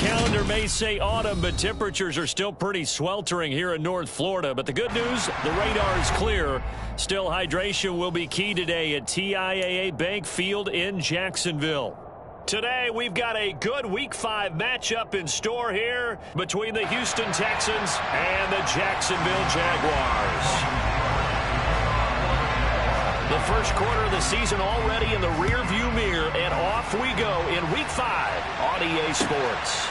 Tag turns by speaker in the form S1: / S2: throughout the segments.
S1: calendar may say autumn, but temperatures are still pretty sweltering here in North Florida. But the good news, the radar is clear. Still, hydration will be key today at TIAA Bank Field in Jacksonville. Today, we've got a good Week 5 matchup in store here between the Houston Texans and the Jacksonville Jaguars. The first quarter of the season already in the rearview mirror, and off we go in Week 5 on EA Sports.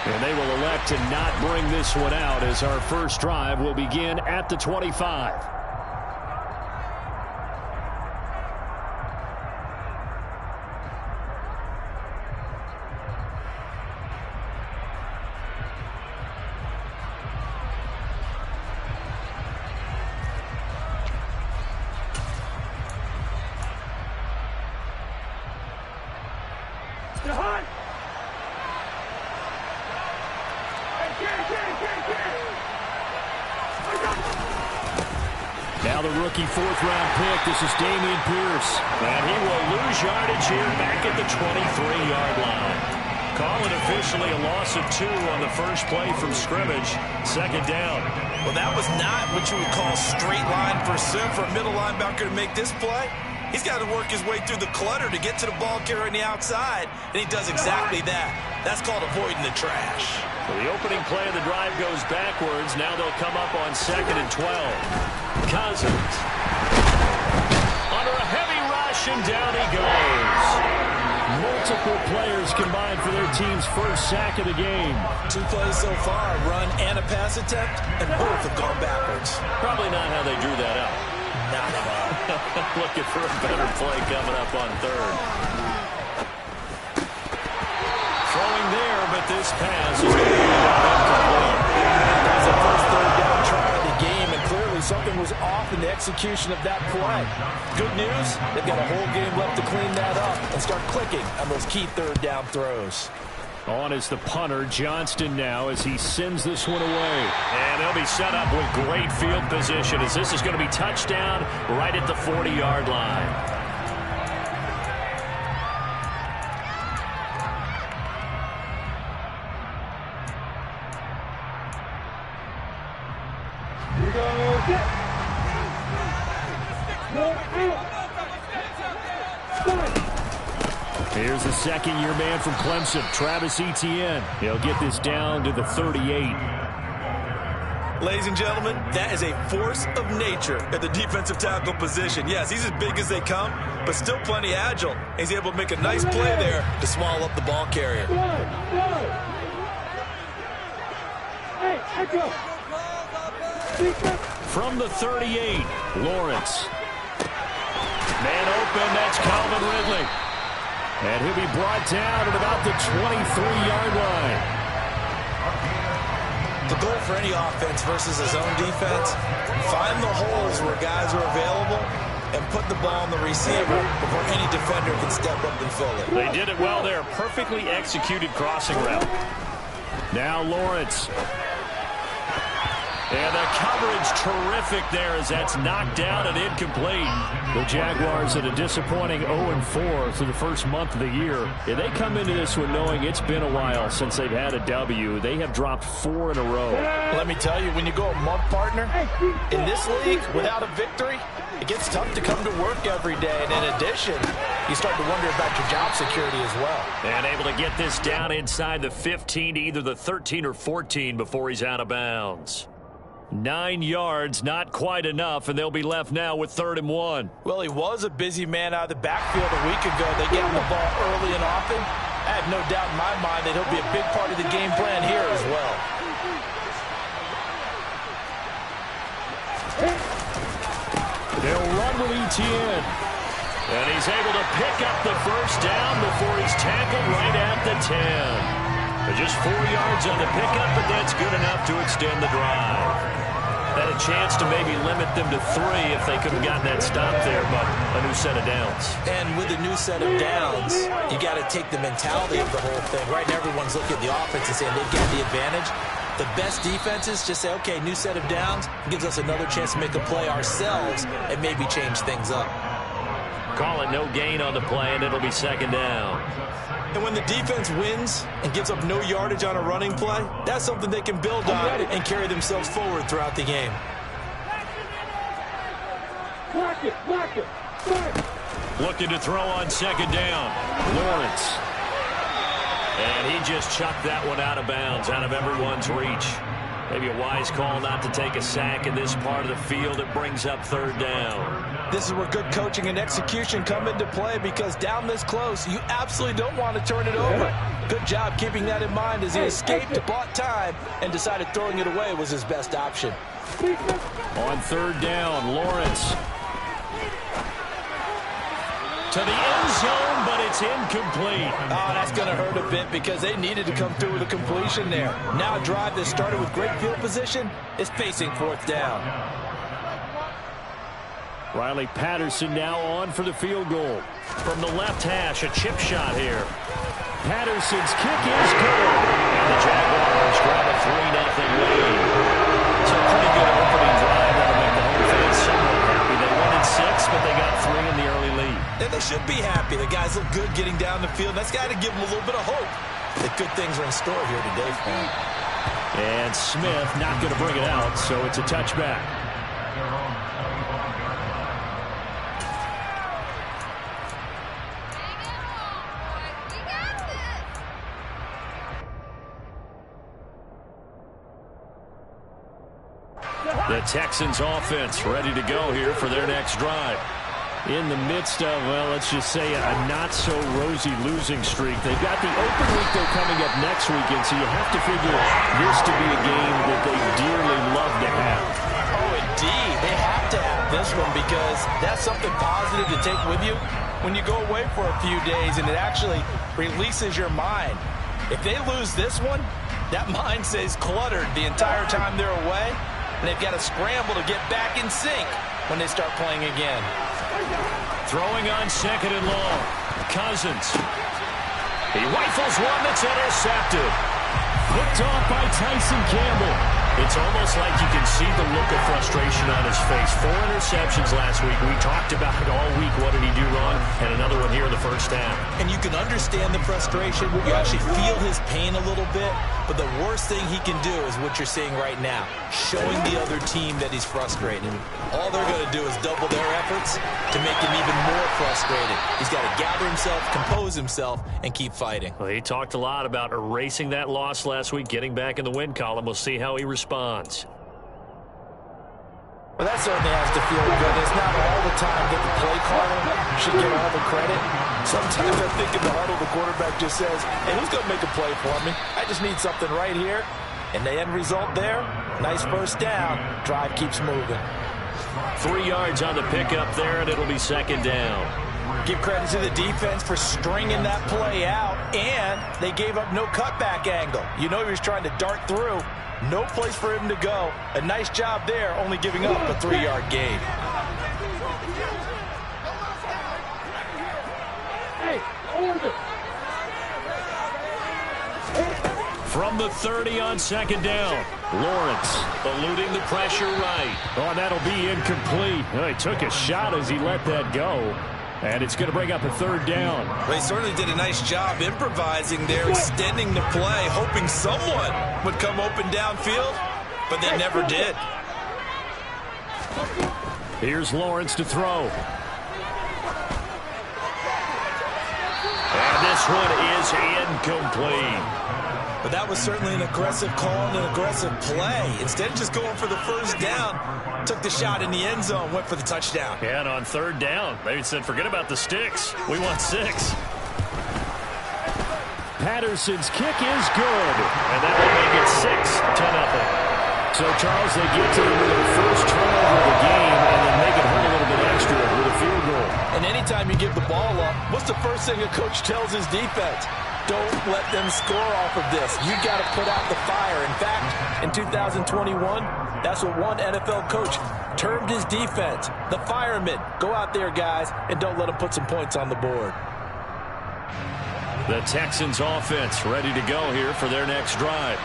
S1: And they will elect to not bring this one out as our first drive will begin at the 25.
S2: Now the rookie fourth-round pick. This is Dameon Pierce.
S1: And he will lose yardage here back at the 23-yard line. Call it officially a loss of 2 on the first play from scrimmage. Second down.
S3: Well, that was not what you would call straight line pursuit for a middle linebacker to make this play. He's got to work his way through the clutter to get to the ball carrier on the outside, and he does exactly that. That's called avoiding the trash.
S1: Well, the opening play of the drive goes backwards. Now they'll come up on 2nd and 12. Cousins. Under a heavy rush, and down he goes.
S2: Multiple players combined for their team's first sack of the game.
S3: 2 plays so far, a run and a pass attempt, and both have gone backwards.
S1: Probably not how they drew that up.
S3: Not at all.
S1: Looking for a better play coming up on 3rd. Throwing there, but this pass is going to be incomplete.
S3: That was the first 3rd down try of the game, and clearly something was off in the execution of that play. Good news, they've got a whole game left to clean that up and start clicking on those key 3rd down throws.
S2: On is the punter, Johnston, now as he sends this one away.
S1: And they'll be set up with great field position as this is going to be touchdown right at the 40-yard line.
S2: Here's the second-year man from Clemson, Travis Etienne. He'll get this down to the 38.
S3: Ladies and gentlemen, that is a force of nature at the defensive tackle position. Yes, he's as big as they come, but still plenty agile. He's able to make a nice play there to swallow up the ball carrier.
S1: From the 38, Lawrence. Man open, that's Calvin Ridley.
S2: And he'll be brought down at about the 23-yard line.
S3: The goal for any offense versus his own defense, find the holes where guys are available and put the ball on the receiver before any defender can step up and fill it.
S1: They did it well there. Perfectly executed crossing route.
S2: Now Lawrence.
S1: And the coverage terrific there as that's knocked down and incomplete.
S2: The Jaguars at a disappointing 0-4 through the first month of the year. And they come into this one knowing it's been a while since they've had a W. They have dropped 4 in a row.
S3: Let me tell you, when you go a month partner, in this league, without a victory, it gets tough to come to work every day. And in addition, you start to wonder about your job security as well.
S1: And able to get this down inside the 15 to either the 13 or 14 before he's out of bounds. 9 yards, not quite enough, and they'll be left now with 3rd and 1.
S3: Well, he was a busy man out of the backfield a week ago. They gave him the ball early and often. I have no doubt in my mind that he'll be a big part of the game plan here as well.
S2: They'll run with Etienne.
S1: And he's able to pick up the first down before he's tackled right at the 10. Just 4 yards on the pickup, but that's good enough to extend the drive. Had a chance to maybe limit them to 3 if they could have gotten that stop there, but a new set of downs.
S3: And with a new set of downs, you got to take the mentality of the whole thing. Right now, everyone's looking at the offense and saying they've got the advantage. The best defenses just say, okay, new set of downs, gives us another chance to make a play ourselves and maybe change things up.
S1: Call it no gain on the play, and it'll be 2nd down.
S3: And when the defense wins and gives up no yardage on a running play, that's something they can build on and carry themselves forward throughout the game.
S1: Looking to throw on second down. Lawrence. And he just chucked that one out of bounds, out of everyone's reach. Maybe a wise call not to take a sack in this part of the field. It brings up third down.
S3: This is where good coaching and execution come into play, because down this close, you absolutely don't want to turn it over. Good job keeping that in mind as he escaped, bought time, and decided throwing it away was his best option.
S1: On third down, Lawrence. To the end zone, but it's incomplete.
S3: Oh, that's going to hurt a bit because they needed to come through with a completion there. Now a drive that started with great field position is facing fourth down.
S1: Riley Patterson now on for the field goal. From the left hash, a chip shot here. Patterson's kick is good. And the Jaguars grab a 3-0 lead. It's a pretty good opening drive that'll make the home fans somewhat happy. They wanted 6, but they got 3 in the early lead.
S3: And they should be happy. The guys look good getting down the field. That's got to give them a little bit of hope that good things are in store here today for them.
S1: And Smith not going to bring it out, so it's a touchback. The Texans offense ready to go here for their next drive. In the midst of, well, let's just say a not-so-rosy losing streak. They've got the open week, though, coming up next weekend, so you have to figure this to be a game that they dearly love to have.
S3: Oh, indeed. They have to have this one because that's something positive to take with you when you go away for a few days, and it actually releases your mind. If they lose this one, that mind stays cluttered the entire time they're away, and they've got to scramble to get back in sync when they start playing again.
S1: Throwing on second and long. Cousins. He rifles one that's intercepted. Picked off by Tyson Campbell. It's almost like you can see the look of frustration on his face. 4 interceptions last week. We talked about it all week. What did he do wrong? And another one here in the first half.
S3: And you can understand the frustration. You actually feel his pain a little bit. But the worst thing he can do is what you're seeing right now, showing the other team that he's frustrated. All they're going to do is double their efforts to make him even more frustrated. He's got to gather himself, compose himself, and keep fighting.
S1: Well, he talked a lot about erasing that loss last week, getting back in the win column. We'll see how he responds.
S3: Well, that certainly has to feel good. It's not all the time that the play caller should get all the credit. Sometimes I think in the huddle, the quarterback just says, hey, who's going to make a play for me? I just need something right here. And the end result there, nice first down. Drive keeps moving.
S1: 3 yards on the pickup there, and it'll be second down.
S3: Give credit to the defense for stringing that play out, and they gave up no cutback angle. You know he was trying to dart through. No place for him to go. A nice job there, only giving up a 3-yard gain.
S1: From the 30 on second down, Lawrence eluding the pressure right. Oh, that'll be incomplete. Oh, he took a shot as he let that go. And it's going to bring up a third down.
S3: Well, he certainly did a nice job improvising there, extending the play, hoping someone would come open downfield, but they never did.
S1: Here's Lawrence to throw. And this one is incomplete.
S3: But that was certainly an aggressive call and an aggressive play. Instead of just going for the first down, took the shot in the end zone, went for the touchdown.
S1: Yeah, and on third down, they said, forget about the sticks. We want 6. Patterson's kick is good, and that will make it 6-0. So, Charles, they get to their first turnover of the game and then make it hurt a little bit extra with a field goal.
S3: And anytime you give the ball up, what's the first thing a coach tells his defense? Don't let them score off of this. You got to put out the fire. In fact, in 2021, that's what one NFL coach termed his defense, the firemen. Go out there, guys, and don't let them put some points on the board.
S1: The Texans offense ready to go here for their next drive.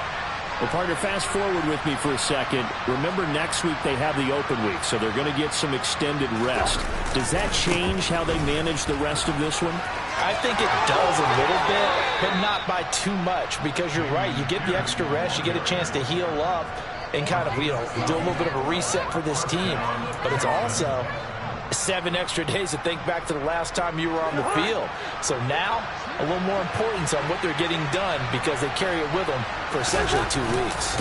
S2: Well, partner, fast forward with me for a second. Remember, next week they have the open week, so they're going to get some extended rest. Does that change how they manage the rest of this one?
S3: I think it does a little bit, but not by too much, because you're right. You get the extra rest. You get a chance to heal up and kind of, do a little bit of a reset for this team. But it's also 7 extra days to think back to the last time you were on the field. So now, a little more importance on what they're getting done because they carry it with them for essentially 2 weeks.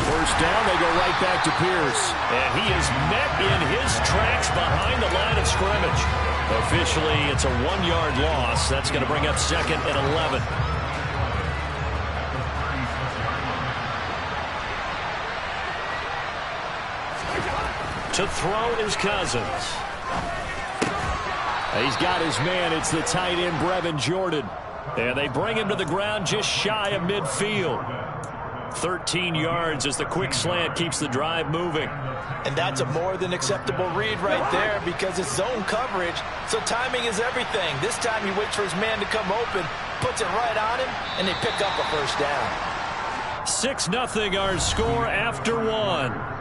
S2: First down, they go right back to Pierce.
S1: And he is met in his tracks behind the line of scrimmage. Officially, it's a 1-yard loss. That's going to bring up 2nd and 11. To throw is Cousins.
S2: He's got his man. It's the tight end, Brevin Jordan. And they bring him to the ground just shy of midfield. 13 yards as the quick slant keeps the drive moving.
S3: And that's a more than acceptable read right there because it's zone coverage, so timing is everything. This time he waits for his man to come open, puts it right on him, and they pick up a first down.
S1: 6-0 our score after 1.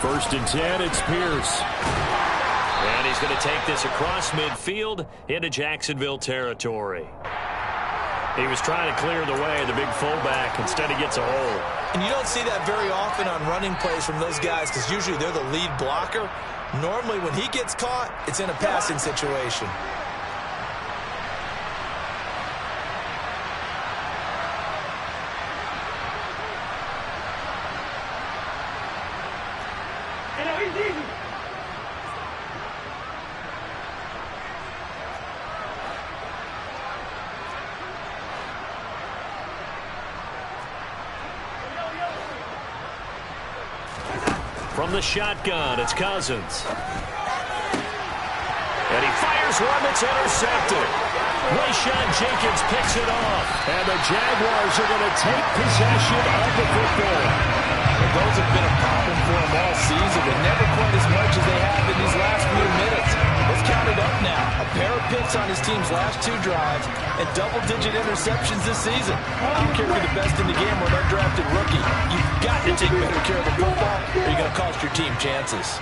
S2: First and 10, it's Pierce.
S1: And he's going to take this across midfield into Jacksonville territory. He was trying to clear the way, the big fullback. Instead, he gets a hole.
S3: And you don't see that very often on running plays from those guys because usually they're the lead blocker. Normally, when he gets caught, it's in a passing situation.
S1: From the shotgun, it's Cousins. And he fires one that's intercepted. Rayshawn Jenkins picks it off.
S2: And the Jaguars are going to take possession of the football.
S3: And those have been a problem for them all season, but never quite as much as they have in these last few minutes. Let's count it up now. A pair of picks on his team's last 2 drives and double-digit interceptions this season. I don't care if you're the best in the game or an undrafted rookie. You've got to take better care of the football or you're going to cost your team chances.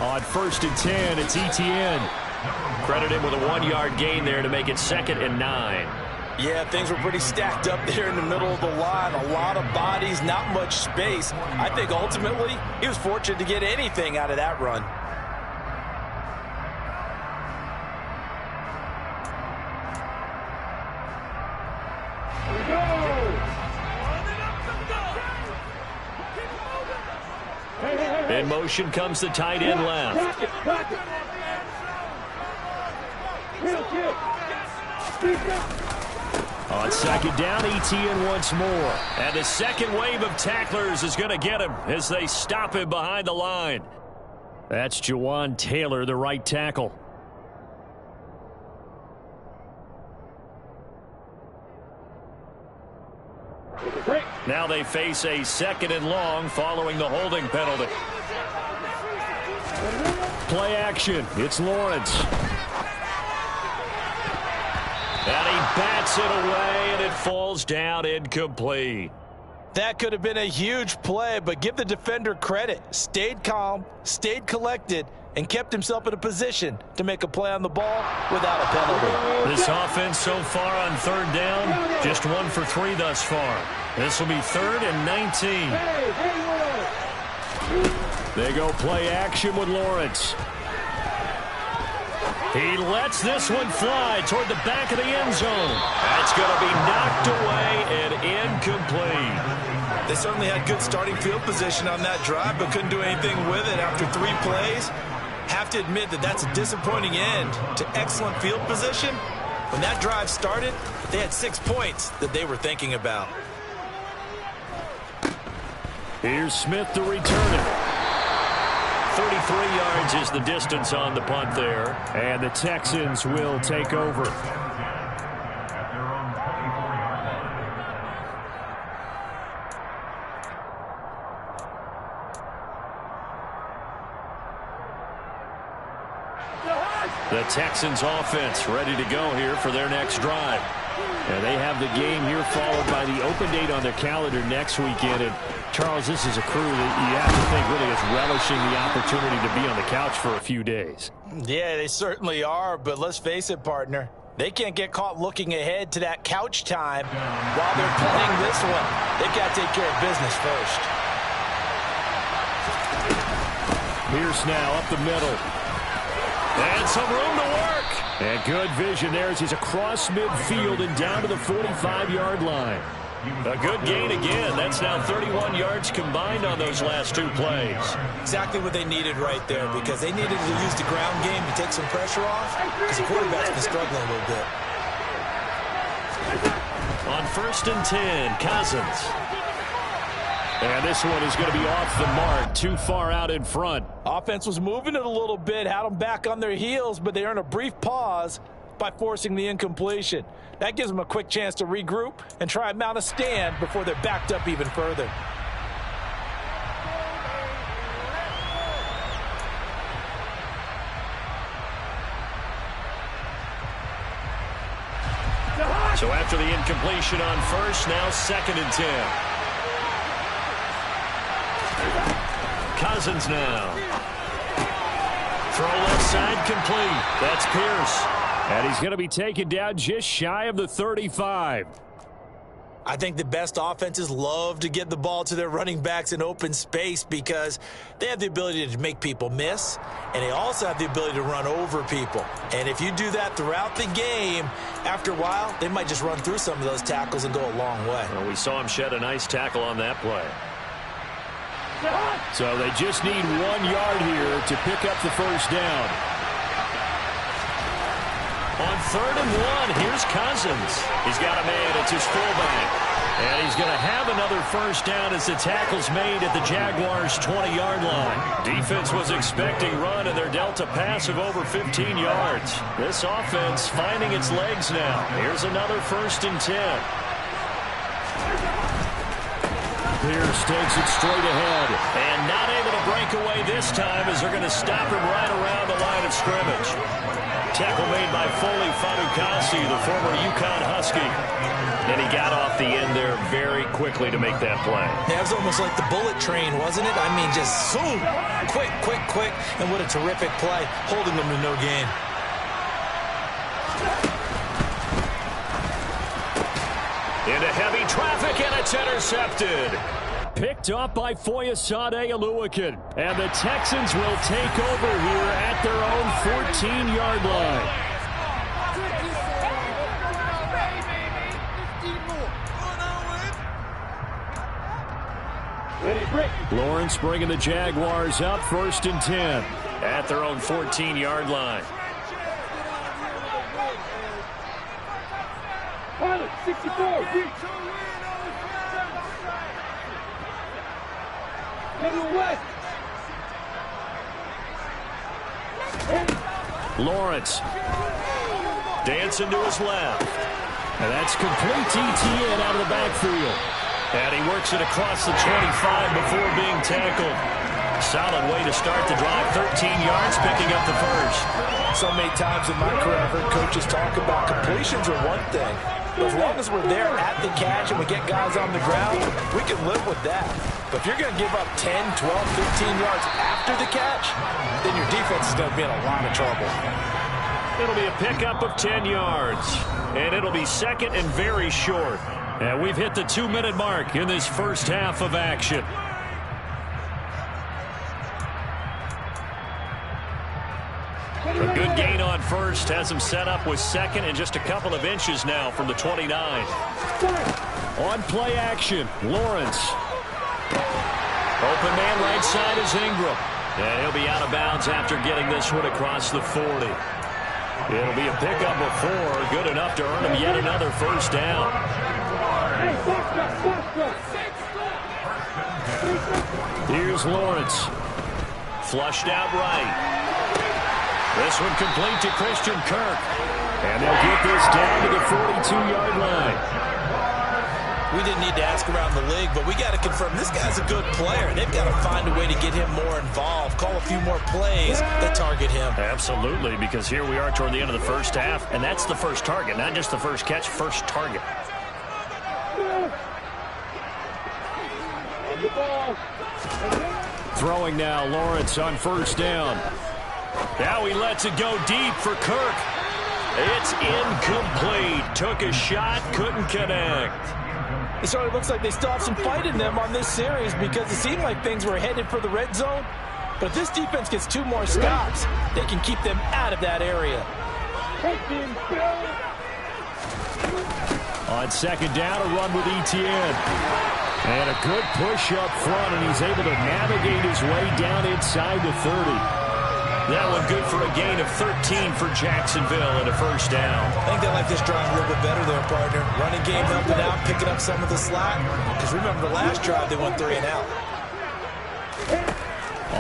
S2: On first and 10, it's Etienne.
S1: Credit him with a 1-yard gain there to make it 2nd and 9.
S3: Yeah, things were pretty stacked up there in the middle of the line. A lot of bodies, not much space. I think ultimately he was fortunate to get anything out of that run.
S1: In motion comes the tight end left.
S2: On second down, Etienne once more.
S1: And the second wave of tacklers is going to get him as they stop him behind the line.
S2: That's Jawan Taylor, the right tackle.
S1: Now they face a 2nd and long following the holding penalty.
S2: Play action. It's Lawrence.
S1: And he bats it away, and it falls down incomplete.
S3: That could have been a huge play, but give the defender credit. Stayed calm, stayed collected, and kept himself in a position to make a play on the ball without a penalty.
S1: This offense so far on 3rd down, just 1 for 3 thus far. This will be 3rd and 19.
S2: They go play action with Lawrence.
S1: He lets this one fly toward the back of the end zone. That's going to be knocked away and incomplete.
S3: They certainly had good starting field position on that drive, but couldn't do anything with it after 3 plays. Have to admit that that's a disappointing end to excellent field position. When that drive started, they had 6 points that they were thinking about.
S1: Here's Smith to return it. 33 yards is the distance on the punt there. And the Texans will take over. The Texans offense ready to go here for their next drive. And they have the game here followed by the open date on their calendar next weekend. And Charles, this is a crew that you have to think really is relishing the opportunity to be on the couch for a few days.
S3: Yeah, they certainly are, but let's face it, partner. They can't get caught looking ahead to that couch time while they're playing this one. They've got to take care of business first.
S1: Pierce now up the middle. And some room to work. And good vision there as he's across midfield and down to the 45-yard line. A good gain again. That's now 31 yards combined on those last two plays.
S3: Exactly what they needed right there, because they needed to use the ground game to take some pressure off, because the quarterback's been struggling a little bit.
S1: On 1st and 10, Cousins. And this one is going to be off the mark, too far out in front.
S3: Offense was moving it a little bit, had them back on their heels, but they earned a brief pause by forcing the incompletion. That gives them a quick chance to regroup and try and mount a stand before they're backed up even further.
S1: So after the incompletion on 1st, now 2nd and 10. Cousins now. Throw left side complete. That's Pierce. And he's going to be taken down just shy of the 35.
S3: I think the best offenses love to get the ball to their running backs in open space because they have the ability to make people miss, and they also have the ability to run over people. And if you do that throughout the game, after a while, they might just run through some of those tackles and go a long way.
S1: Well, we saw him shed a nice tackle on that play. So they just need 1 yard here to pick up the first down. On 3rd and 1, here's Cousins. He's got a man. It's his fullback. And he's going to have another first down as the tackle's made at the Jaguars' 20-yard line. Defense was expecting run, and they're dealt a pass of over 15 yards. This offense finding its legs now. Here's another 1st and 10. Pierce takes it straight ahead. And not able to break away this time as they're going to stop him right around the line of scrimmage. Tackle made by Foley Fatukasi, the former UConn Husky. And he got off the end there very quickly to make that play.
S3: That was almost like the bullet train, wasn't it? I mean, just zoom, quick, quick, quick. And what a terrific play, holding them to no gain.
S1: Into heavy traffic, and it's intercepted. Picked up by Foyesade Oluwakan. And the Texans will take over here at their own 14-yard line. Lawrence bringing the Jaguars up 1st and 10 at their own 14-yard line.
S4: 64.
S1: Lawrence dancing to his left. And that's complete TTN out of the backfield. And he works it across the 25 before being tackled. Solid way to start the drive. 13 yards, picking up the first.
S3: So many times in my career, I've heard coaches talk about completions are one thing. But as long as we're there at the catch and we get guys on the ground, we can live with that. But if you're going to give up 10, 12, 15 yards after the catch, then your defense is going to be in a lot of trouble.
S1: It'll be a pickup of 10 yards. And it'll be 2nd and very short. And we've hit the 2-minute mark in this first half of action. A good gain on 1st has him set up with 2nd and just a couple of inches now from the 29. On play action, Lawrence. Open man right side is Ingram. And he'll be out of bounds after getting this one across the 40. It'll be a pickup of 4, good enough to earn him yet another first down. Here's Lawrence. Flushed out right. This one complete to Christian Kirk. And they'll get this down to the 42-yard line.
S3: We didn't need to ask around the league, but we got to confirm this guy's a good player. They've got to find a way to get him more involved, call a few more plays that target him.
S1: Absolutely, because here we are toward the end of the first half, and that's the first target, not just the first catch, first target. Throwing now, Lawrence on first down. Now he lets it go deep for Kirk. It's incomplete. Took a shot, couldn't connect.
S3: It sort of looks like they still have some fight in them on this series because it seemed like things were headed for the red zone. But if this defense gets 2 more stops, they can keep them out of that area.
S1: On second down, a run with Etienne. And a good push up front, and he's able to navigate his way down inside the 30. That one good for a gain of 13 for Jacksonville and a first down.
S3: I think they like this drive a little bit better there, partner. Running game helping out, picking up some of the slack. Because remember the last drive, they went 3 and out.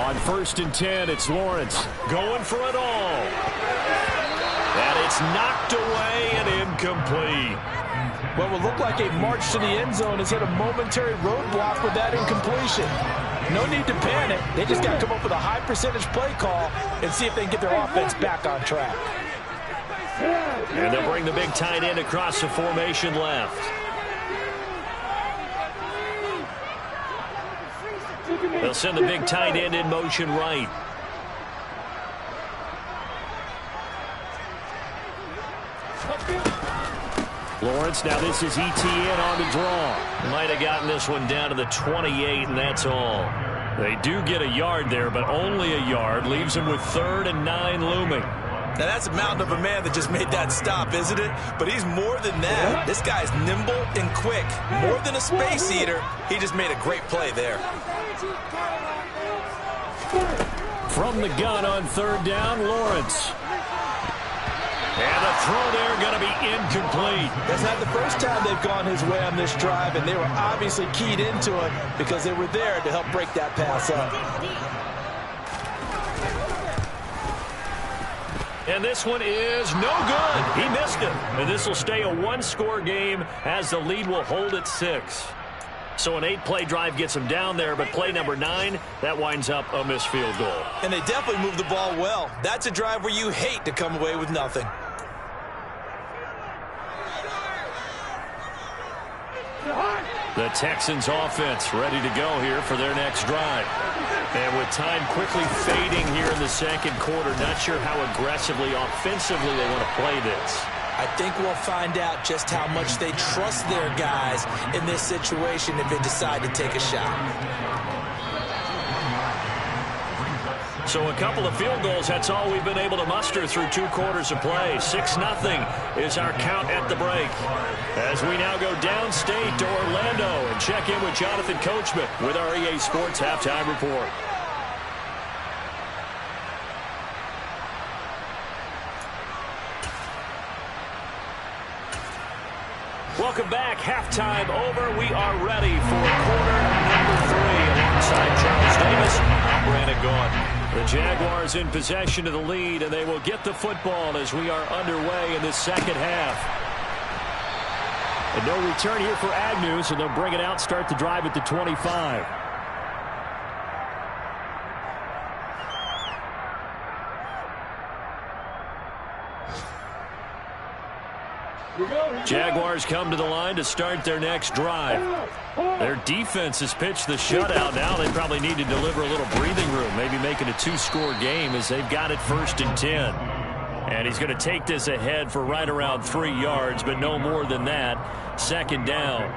S1: On first and 10, it's Lawrence going for it all. And it's knocked away and incomplete.
S3: What will look like a march to the end zone has hit a momentary roadblock with that incompletion. No need to panic. They just got to come up with a high percentage play call and see if they can get their offense back on track.
S1: And they'll bring the big tight end across the formation left. They'll send the big tight end in motion right. Lawrence, now this is Etienne on the draw. Might have gotten this one down to the 28, and that's all. They do get a yard there, but only a yard. Leaves them with 3rd and 9 looming.
S3: Now, that's a mountain of a man that just made that stop, isn't it? But he's more than that. This guy's nimble and quick. More than a space eater. He just made a great play there.
S1: From the gun on 3rd down, Lawrence. And the throw there going to be incomplete.
S3: That's not the first time they've gone his way on this drive, and they were obviously keyed into it because they were there to help break that pass up.
S1: And this one is no good. He missed it. And this will stay a 1-score game as the lead will hold at 6. So an 8-play drive gets him down there, but play number 9, that winds up a missed field goal.
S3: And they definitely moved the ball well. That's a drive where you hate to come away with nothing.
S1: The Texans offense ready to go here for their next drive. And with time quickly fading here in the second quarter, not sure how aggressively, offensively they want to play this.
S3: I think we'll find out just how much they trust their guys in this situation if they decide to take a shot.
S1: So a couple of field goals, that's all we've been able to muster through 2 quarters of play. 6-0 is our count at the break. As we now go downstate to Orlando and check in with Jonathan Coachman with our EA Sports Halftime Report. Welcome back. Halftime over. We are ready for quarter number 3 alongside Charles Davis. I'm Brandon Gaudin. The Jaguars in possession of the lead, and they will get the football as we are underway in the second half. And no return here for Agnew, so they'll bring it out, start the drive at the 25. Jaguars come to the line to start their next drive. Their defense has pitched the shutout. Now they probably need to deliver a little breathing room, maybe make it a 2-score game as they've got it 1st and 10. And he's going to take this ahead for right around 3 yards, but no more than that. 2nd down.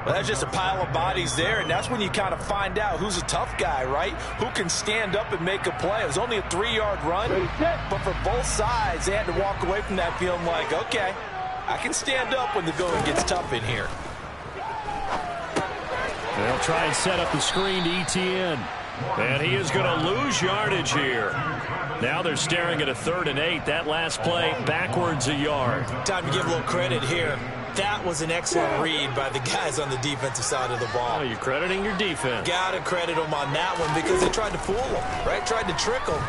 S3: Well, that's just a pile of bodies there, and that's when you kind of find out who's a tough guy, right? Who can stand up and make a play. It was only a 3-yard run, but for both sides, they had to walk away from that feeling like, okay, I can stand up when the going gets tough in here.
S1: They'll try and set up the screen to Etienne. And he is going to lose yardage here. Now they're staring at a 3rd and 8. That last play backwards a yard.
S3: Time to give a little credit here. That was an excellent read by the guys on the defensive side of the ball.
S1: Oh, you're crediting your defense.
S3: Got to credit them on that one because they tried to fool them, right? Tried to trick them.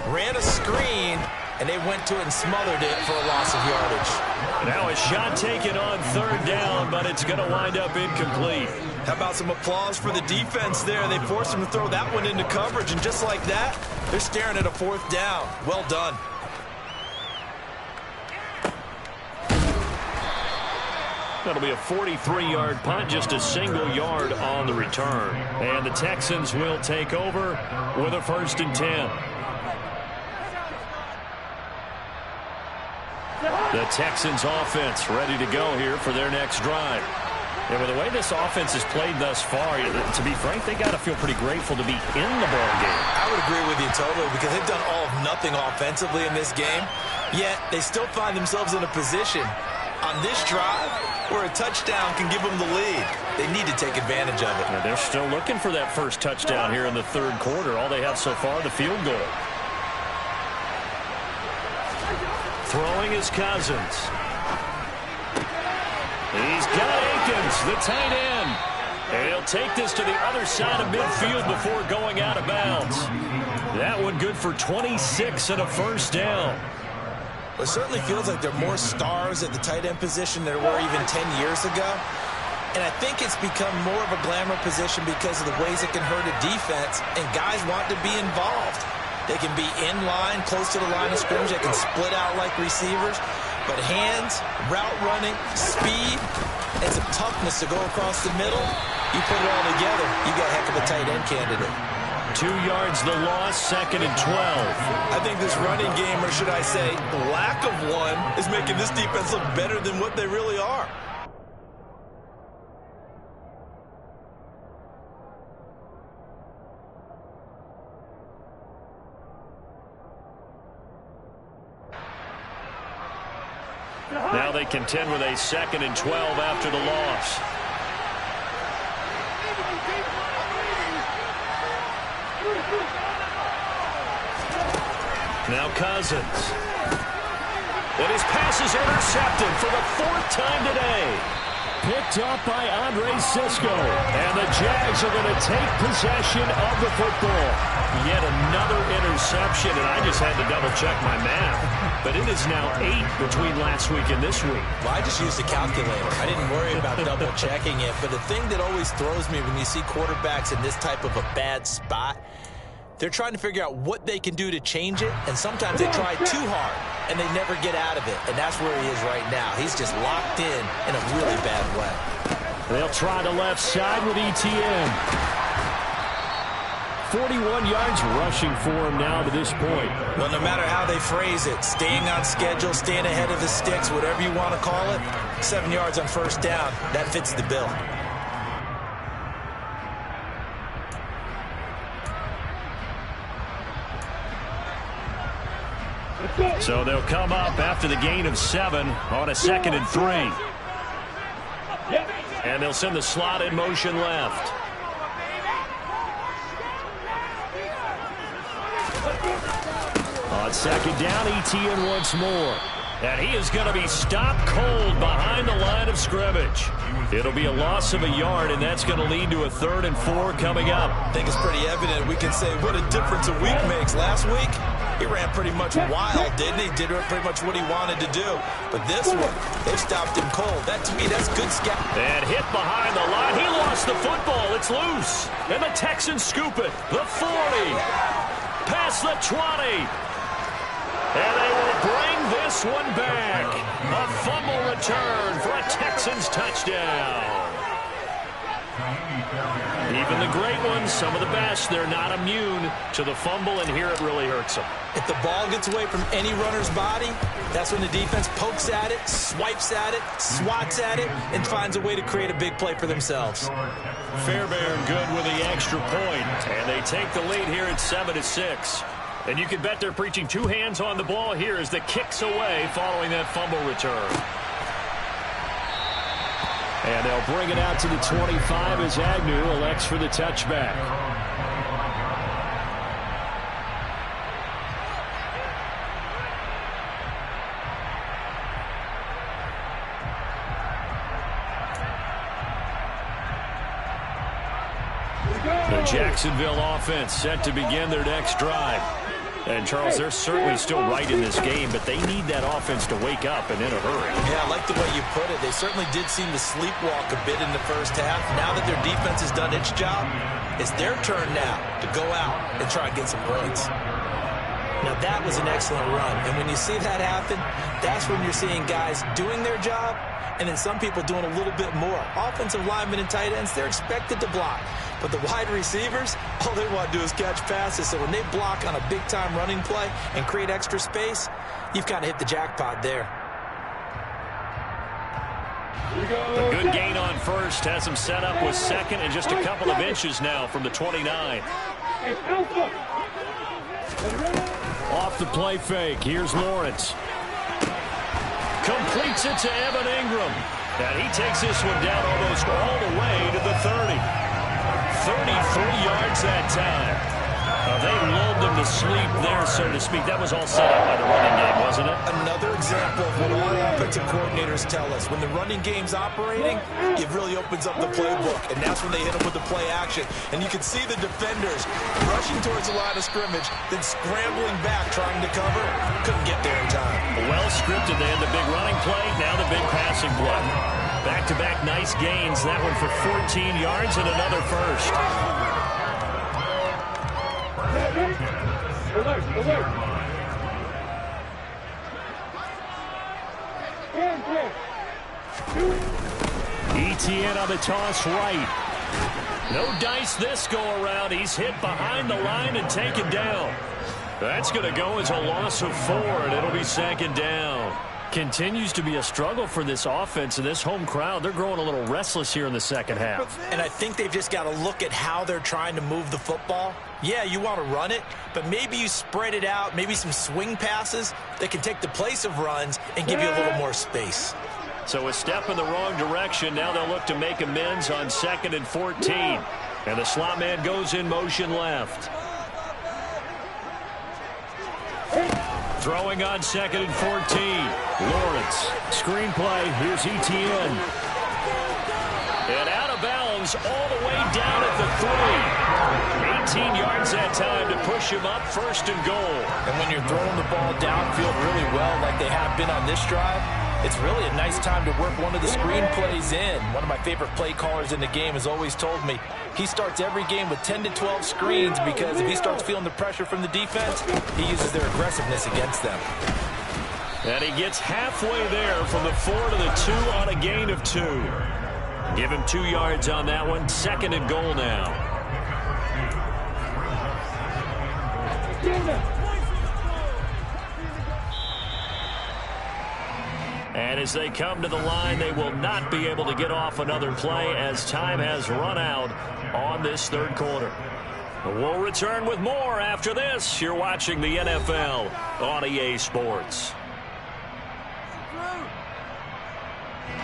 S3: Ran a screen, and they went to it and smothered it for a loss of yardage.
S1: Now a shot taken on third down, but it's going to wind up incomplete.
S3: How about some applause for the defense there? They forced him to throw that one into coverage, and just like that, they're staring at a fourth down. Well done.
S1: That'll be a 43-yard punt, just a single yard on the return. And the Texans will take over with a 1st and 10. The Texans offense ready to go here for their next drive. And with the way this offense has played thus far, to be frank, they got to feel pretty grateful to be in the ball game.
S3: I would agree with you totally because they've done all of nothing offensively in this game, yet they still find themselves in a position on this drive where a touchdown can give them the lead. They need to take advantage of it.
S1: And they're still looking for that first touchdown here in the third quarter. All they have so far, the field goal. Throwing is Cousins. He's got Akins, the tight end. And he'll take this to the other side of midfield before going out of bounds. That one good for 26 and a first down.
S3: It certainly feels like there are more stars at the tight end position than there were even 10 years ago. And I think it's become more of a glamour position because of the ways it can hurt a defense, and guys want to be involved. They can be in line, close to the line of scrimmage. They can split out like receivers. But hands, route running, speed, and some toughness to go across the middle, you put it all together, you got a heck of a tight end candidate.
S1: 2 yards the loss, 2nd and 12.
S3: I think this running game, or should I say lack of one, is making this defense look better than what they really are.
S1: Now they contend with a 2nd and 12 after the loss. Now Cousins. And his pass is intercepted for the 4th time today. Picked up by Andre Cisco. And the Jags are going to take possession of the football. Yet another interception, and I just had to double-check my math. But it is now 8 between last week and this week.
S3: Well, I just used a calculator. I didn't worry about double-checking it. But the thing that always throws me when you see quarterbacks in this type of a bad spot, they're trying to figure out what they can do to change it, and sometimes they try too hard, and they never get out of it. And that's where he is right now. He's just locked in a really bad way.
S1: They'll try the left side with Etienne. 41 yards rushing for him now to this point.
S3: Well, no matter how they phrase it, staying on schedule, staying ahead of the sticks, whatever you want to call it, 7 yards on first down, that fits the bill.
S1: So they'll come up after the gain of 7 on a 2nd and 3. And they'll send the slot in motion left. On 2nd down, Etienne once more. And he is going to be stopped cold behind the line of scrimmage. It'll be a loss of a yard, and that's going to lead to a 3rd and 4 coming up.
S3: I think it's pretty evident. We can say what a difference a week makes. Last week, he ran pretty much wild, didn't he? Did pretty much what he wanted to do. But this one, they've stopped him cold. That, to me, that's good scout.
S1: And hit behind the line. He lost the football. It's loose. And the Texans scoop it. The 40. Past the 20. And they will bring this one back. A fumble return for a Texans touchdown. Even the great ones, some of the best, they're not immune to the fumble, and here it really hurts them.
S3: If the ball gets away from any runner's body, that's when the defense pokes at it, swipes at it, swats at it, and finds a way to create a big play for themselves.
S1: Fairbairn good with the extra point, and they take the lead here at 7-6. And you can bet they're preaching 2 hands on the ball here as the kick's away following that fumble return. And they'll bring it out to the 25 as Agnew elects for the touchback. The Jacksonville offense set to begin their next drive. And, Charles, they're certainly still right in this game, but they need that offense to wake up and in a hurry.
S3: Yeah, I like the way you put it. They certainly did seem to sleepwalk a bit in the first half. Now that their defense has done its job, it's their turn now to go out and try and get some points. Now, that was an excellent run. And when you see that happen, that's when you're seeing guys doing their job and then some people doing a little bit more. Offensive linemen and tight ends, they're expected to block. But the wide receivers, all they want to do is catch passes. So when they block on a big-time running play and create extra space, you've kind of hit the jackpot there.
S1: A good gain on first has him set up with second and just a couple of inches now from the 29. Off the play fake. Here's Lawrence. Completes it to Evan Ingram. And he takes this one down almost all the way to the 30. 33 yards that time. They lulled them to sleep there, so to speak. That was all set up by the running game, wasn't it?
S3: Another example of what all offensive coordinators tell us. When the running game's operating, it really opens up the playbook. And that's when they hit them with the play action. And you can see the defenders rushing towards the line of scrimmage, then scrambling back, trying to cover. Couldn't get there in time.
S1: Well scripted. They had the big running play, now the big passing play. Back-to-back nice gains. That one for 14 yards and another first. Etienne on the toss right. No dice this go-around. He's hit behind the line and taken down. That's going to go as a loss of 4, and it'll be second down. Continues to be a struggle for this offense and this home crowd. They're growing a little restless here in the second half.
S3: And I think they've just got to look at how they're trying to move the football. Yeah, you want to run it, but maybe you spread it out, maybe some swing passes that can take the place of runs and give you a little more space.
S1: So a step in the wrong direction. Now they'll look to make amends on 2nd and 14. And the slot man goes in motion left. Throwing on 2nd and 14. Lawrence. Screenplay. Here's Etienne. And out of bounds all the way down at the 3. 18 yards that time to push him up 1st and goal.
S3: And when you're throwing the ball downfield really well like they have been on this drive, it's really a nice time to work one of the screen plays in. One of my favorite play callers in the game has always told me he starts every game with 10 to 12 screens because if he starts feeling the pressure from the defense, he uses their aggressiveness against them.
S1: And he gets halfway there from the 4 to the 2 on a gain of 2. Give him 2 yards on that one. 2nd and goal now. And as they come to the line, they will not be able to get off another play as time has run out on this 3rd quarter. We'll return with more after this. You're watching the NFL on EA Sports.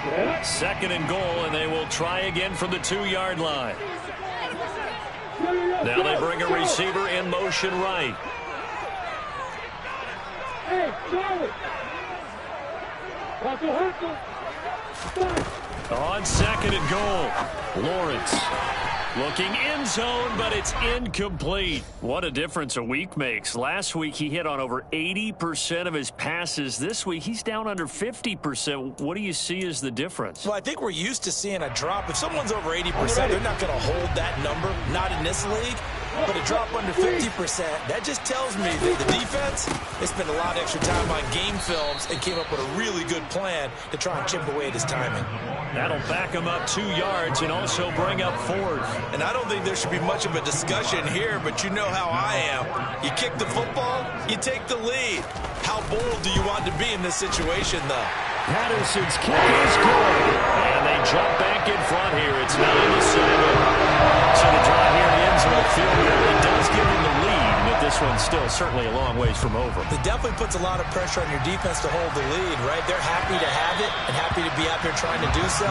S1: 2nd and goal, and they will try again from the 2-yard line. Now they bring a receiver in motion right. On 2nd and goal, Lawrence looking end zone, but it's incomplete. What a difference a week makes. Last week he hit on over 80% of his passes. This week he's down under 50%. What do you see as the difference?
S3: Well, I think we're used to seeing a drop. If someone's over 80%, they're not going to hold that number, not in this league. But a drop under 50%, that just tells me that the defense, they spent a lot of extra time on game films and came up with a really good plan to try and chip away at his timing.
S1: That'll back him up 2 yards and also bring up 4th.
S3: And I don't think there should be much of a discussion here, but you know how I am. You kick the football, you take the lead. How bold do you want to be in this situation, though?
S1: Patterson's kick is good. And they jump back in front here. It's 9-7. So the drive here in the end zone field really does give them the lead, but this one's still certainly a long ways from over.
S3: It definitely puts a lot of pressure on your defense to hold the lead, right? They're happy to have it and happy to be out there trying to do so.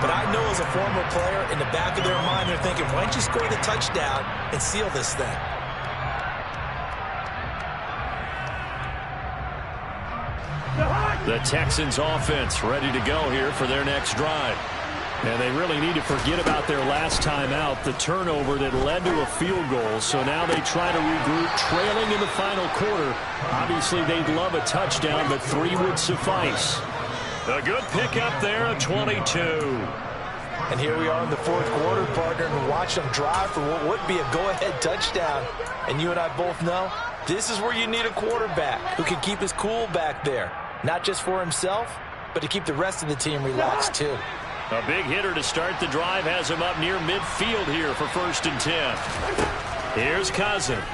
S3: But I know as a former player, in the back of their mind, they're thinking, why don't you score the touchdown and seal this thing?
S1: The Texans offense ready to go here for their next drive. And they really need to forget about their last time out, the turnover that led to a field goal. So now they try to regroup, trailing in the final quarter. Obviously, they'd love a touchdown, but 3 would suffice. A good pickup there, a 22.
S3: And here we are in the fourth quarter, partner, and watch them drive for what would be a go-ahead touchdown. And you and I both know this is where you need a quarterback who can keep his cool back there, not just for himself, but to keep the rest of the team relaxed too.
S1: A big hitter to start the drive has him up near midfield here for 1st and 10. Here's Cousins.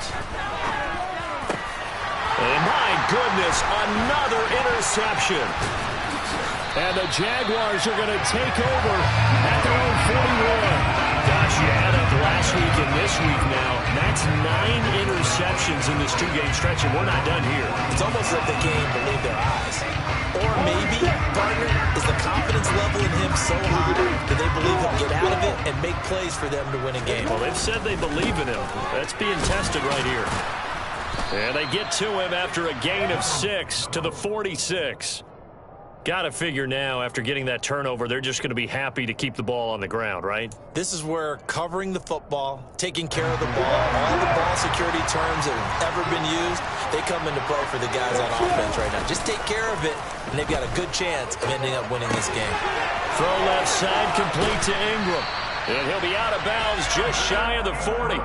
S1: And my goodness, another interception. And the Jaguars are going to take over at their own 41. Gosh, you add up last week and this week now. That's 9 interceptions in this 2-game stretch, and we're not done here.
S3: It's almost like they can't believe their eyes. Or maybe, partner, is the confidence level in him so high that they believe he'll get out of it and make plays for them to win a game.
S1: Well, they've said they believe in him. That's being tested right here. And they get to him after a gain of 6 to the 46. Got to figure now, after getting that turnover, they're just going to be happy to keep the ball on the ground, right?
S3: This is where covering the football, taking care of the ball, all the ball security terms that have ever been used, they come into play for the guys on offense right now. Just take care of it, and they've got a good chance of ending up winning this game.
S1: Throw left side, complete to Ingram. And he'll be out of bounds just shy of the 40.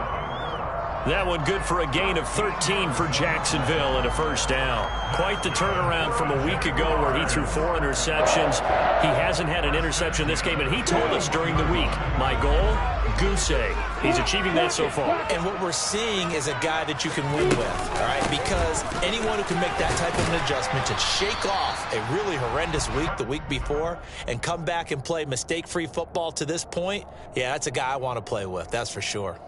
S1: That one good for a gain of 13 for Jacksonville and a 1st down. Quite the turnaround from a week ago where he threw 4 interceptions. He hasn't had an interception this game, and he told us during the week, my goal, goose egg. He's achieving that so far.
S3: And what we're seeing is a guy that you can win with, all right? Because anyone who can make that type of an adjustment to shake off a really horrendous week the week before and come back and play mistake-free football to this point, yeah, that's a guy I want to play with, that's for sure.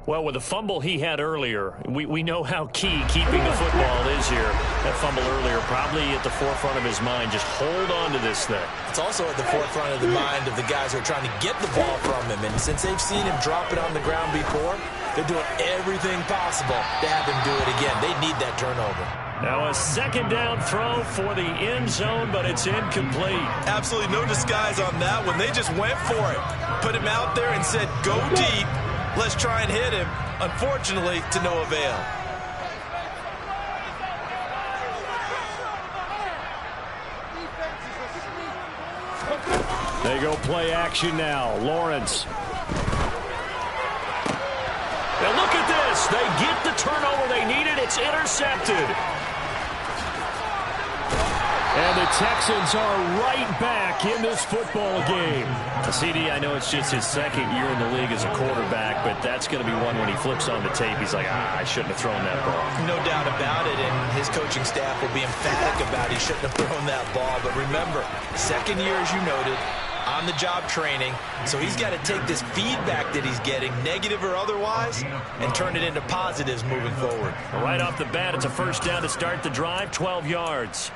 S1: Well, with the fumble he had earlier, we know how key keeping the football is here. That fumble earlier probably at the forefront of his mind. Just hold on to this thing.
S3: It's also at the forefront of the mind of the guys who are trying to get the ball from him. And since they've seen him drop it on the ground before, they're doing everything possible to have him do it again. They need that turnover.
S1: Now a 2nd down throw for the end zone, but it's incomplete.
S3: Absolutely no disguise on that one. They just went for it. Put him out there and said, go deep. Let's try and hit him. Unfortunately, to no avail.
S1: They go play action now. Lawrence. And look at this. They get the turnover they needed. It's intercepted. And the Texans are right back in this football game. CD, I know it's just his 2nd year in the league as a quarterback, but that's going to be one when he flips on the tape. He's like, I shouldn't have thrown that ball.
S3: No doubt about it, and his coaching staff will be emphatic about he shouldn't have thrown that ball. But remember, 2nd year, as you noted, on-the-job training, so he's got to take this feedback that he's getting, negative or otherwise, and turn it into positives moving forward.
S1: Right off the bat, it's a 1st down to start the drive, 12 yards.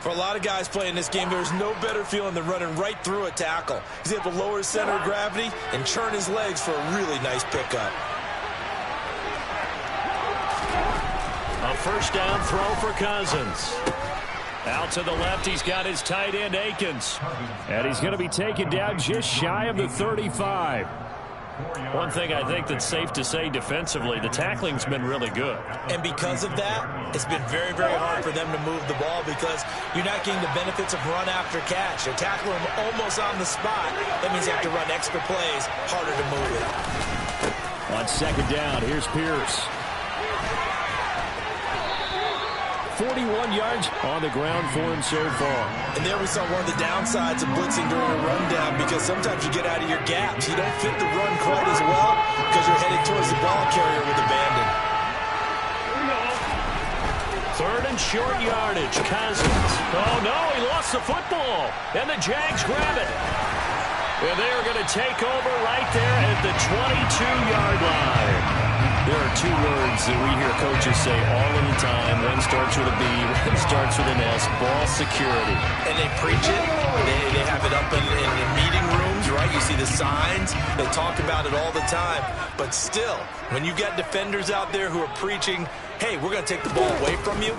S3: For a lot of guys playing this game, there's no better feeling than running right through a tackle. He's able to lower his center of gravity and churn his legs for a really nice pickup.
S1: A 1st down throw for Cousins. Out to the left, he's got his tight end, Akins. And he's going to be taken down just shy of the 35. One thing I think that's safe to say defensively, the tackling's been really good.
S3: And because of that, it's been very, very hard for them to move the ball because you're not getting the benefits of run after catch. They're tackling them almost on the spot. That means you have to run extra plays, harder to move it.
S1: On 2nd down, here's Pierce. 41 yards on the ground for him so far.
S3: And there we saw one of the downsides of blitzing during a rundown because sometimes you get out of your gaps. You don't fit the run quite as well because you're headed towards the ball carrier with abandon.
S1: 3rd and short yardage. Cousins. Oh, no, he lost the football. And the Jags grab it. And they are going to take over right there at the 22-yard line. There are 2 words that we hear coaches say all of the time. One starts with a B, one starts with an S, ball security.
S3: And they preach it. They have it up in meeting rooms, right? You see the signs. They talk about it all the time. But still, when you got defenders out there who are preaching, hey, we're going to take the ball away from you,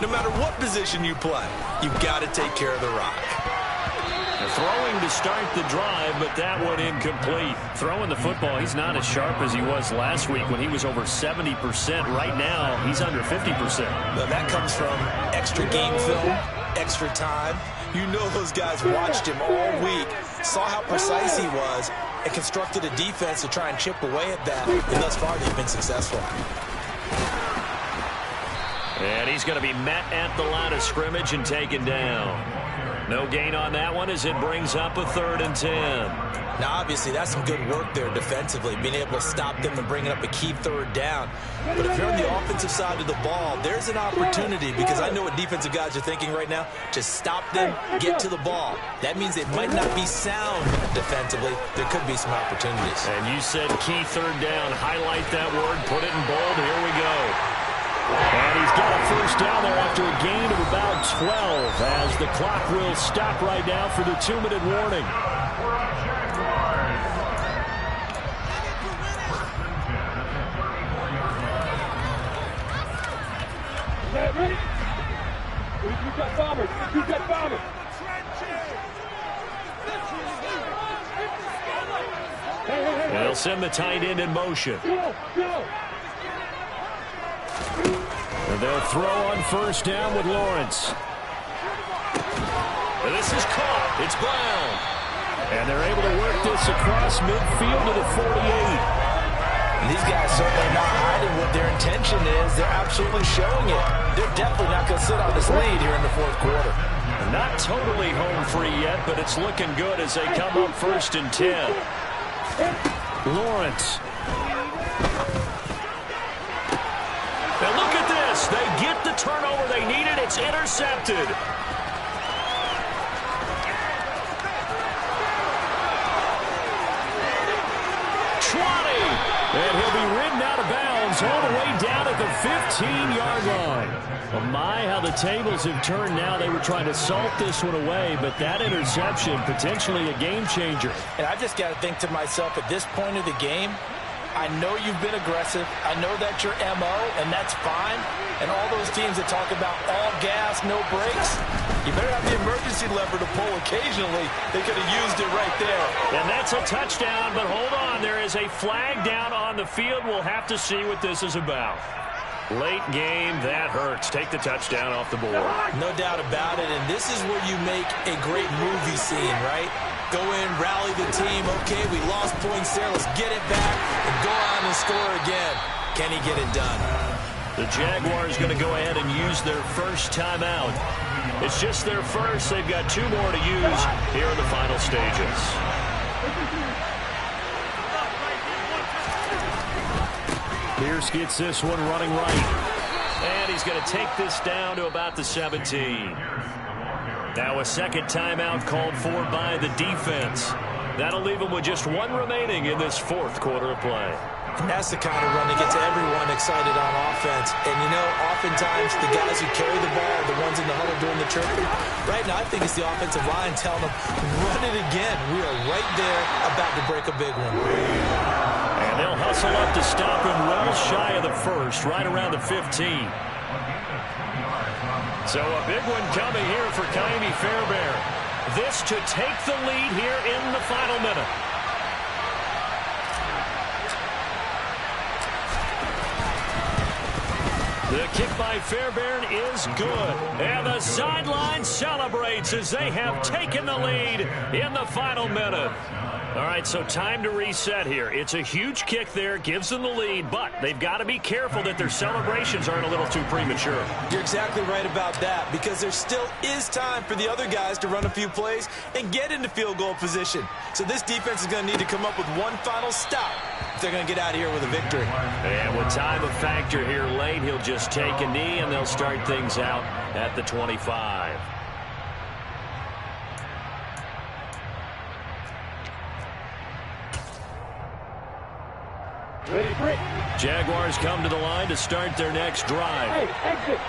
S3: no matter what position you play, you've got to take care of the rock.
S1: Throwing to start the drive, but that one incomplete. Throwing the football, he's not as sharp as he was last week when he was over 70%. Right now, he's under 50%.
S3: Well, that comes from extra game film, extra time. You know those guys watched him all week, saw how precise he was, and constructed a defense to try and chip away at that. And thus far, they've been successful.
S1: And he's going to be met at the line of scrimmage and taken down. No gain on that one as it brings up a 3rd and 10.
S3: Now, obviously, that's some good work there defensively, being able to stop them and bringing up a key 3rd down. But if you're on the offensive side of the ball, there's an opportunity, because I know what defensive guys are thinking right now. Just stop them, get to the ball. That means it might not be sound defensively. There could be some opportunities.
S1: And you said key 3rd down. Highlight that word, put it in bold. Here we go. And he's got a 1st down there after a gain of about 12 as the clock will stop right now for the 2-minute warning.
S4: Ready? You got bombers. You got bombers.
S1: They'll send the tight end in motion.
S4: Go, go.
S1: And they'll throw on 1st down with Lawrence. And this is caught. It's Brown. And they're able to work this across midfield to the 48.
S3: These guys certainly not hiding what their intention is. They're absolutely showing it. They're definitely not going to sit on this lead here in the 4th quarter.
S1: Not totally home free yet, but it's looking good as they come up 1st and 10. Lawrence. Now look at this. They get the turnover they needed. It's intercepted. And he'll be ridden out of bounds all the way down at the 15-yard line. Well, my, how the tables have turned now. They were trying to salt this one away, but that interception, potentially a game changer.
S3: And I just got to think to myself, at this point of the game, I know you've been aggressive. I know that's your MO, and that's fine. And all those teams that talk about all gas, no brakes, you better have the emergency lever to pull occasionally. They could have used it right there.
S1: And that's a touchdown, but hold on. There is a flag down on the field. We'll have to see what this is about. Late game, that hurts. Take the touchdown off the board.
S3: No doubt about it, and this is where you make a great movie scene, right? Go in, rally the team. Okay, we lost points there. Let's get it back and go on and score again. Can he get it done?
S1: The Jaguars going to go ahead and use their 1st timeout. It's just their 1st. They've got 2 more to use here in the final stages. Pierce gets this one running right. And he's going to take this down to about the 17. Now a 2nd timeout called for by the defense. That'll leave them with just 1 remaining in this 4th quarter of play.
S3: And that's the kind of run that gets everyone excited on offense. And, you know, oftentimes the guys who carry the ball are the ones in the huddle doing the chirping. Right now, I think it's the offensive line telling them, run it again. We are right there about to break a big one.
S1: And they'll hustle up to stop him well shy of the 1st, right around the 15. So a big one coming here for Ka'imi Fairbairn. This to take the lead here in the final minute. The kick by Fairbairn is good. And the sideline celebrates as they have taken the lead in the final minute. All right, so time to reset here. It's a huge kick there, gives them the lead, but they've got to be careful that their celebrations aren't a little too premature.
S3: You're exactly right about that, because there still is time for the other guys to run a few plays and get into field goal position. So this defense is going to need to come up with one final stop if they're going to get out of here with a victory.
S1: And with time a factor here late, he'll just take a knee, and they'll start things out at the 25. Jaguars come to the line to start their next drive.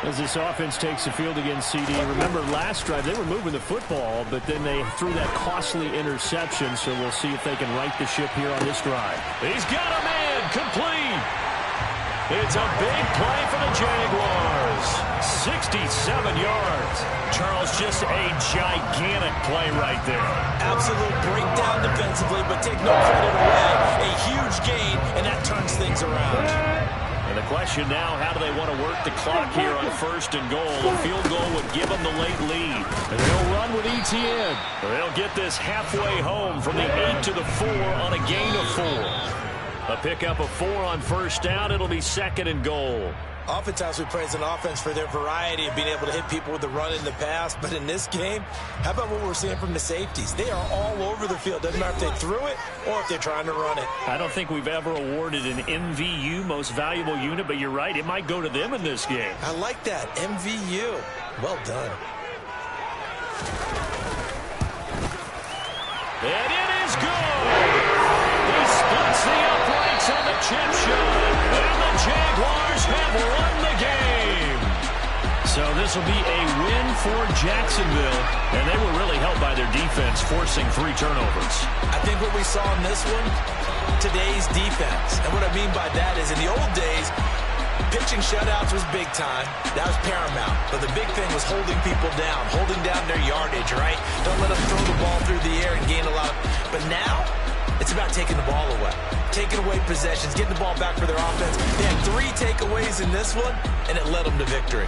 S1: As this offense takes the field against CD. Remember, last drive, they were moving the football, but then they threw that costly interception, so we'll see if they can right the ship here on this drive. He's got a man, complete. It's a big play for the Jaguars. 67 yards. Charles, just a gigantic play right there.
S3: Absolute breakdown defensively, but take no credit away. A huge gain, and that turns things around.
S1: And the question now, how do they want to work the clock here on 1st and goal? A field goal would give them the late lead.
S2: And they'll run with ETN.
S1: They'll get this halfway home from the 8 to the 4 on a gain of 4. A pickup of 4 on 1st down. It'll be 2nd and goal.
S3: Oftentimes we praise an offense for their variety of being able to hit people with the run in the pass. But in this game, how about what we're seeing from the safeties? They are all over the field. Doesn't matter if they threw it or if they're trying to run it.
S1: I don't think we've ever awarded an MVU, most valuable unit, but you're right. It might go to them in this game.
S3: I like that. MVU. Well done.
S1: And it is good. He splits the uprights on the chip shot. And the Jaguars have won the game. So this will be a win for Jacksonville. And they were really helped by their defense, forcing 3 turnovers.
S3: I think what we saw in this one, today's defense. And what I mean by that is in the old days, pitching shutouts was big time. That was paramount. But the big thing was holding people down, holding down their yardage, right? Don't let them throw the ball through the air and gain a lot. But now, it's about taking the ball away. Taking away possessions, getting the ball back for their offense. They had 3 takeaways in this one, and it led them to victory.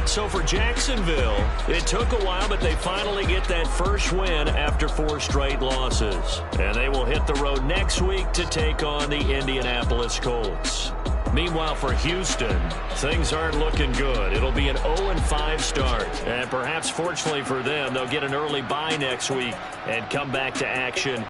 S1: So for Jacksonville, it took a while, but they finally get that first win after 4 straight losses. And they will hit the road next week to take on the Indianapolis Colts. Meanwhile, for Houston, things aren't looking good. It'll be an 0-5 start. And perhaps fortunately for them, they'll get an early bye next week and come back to action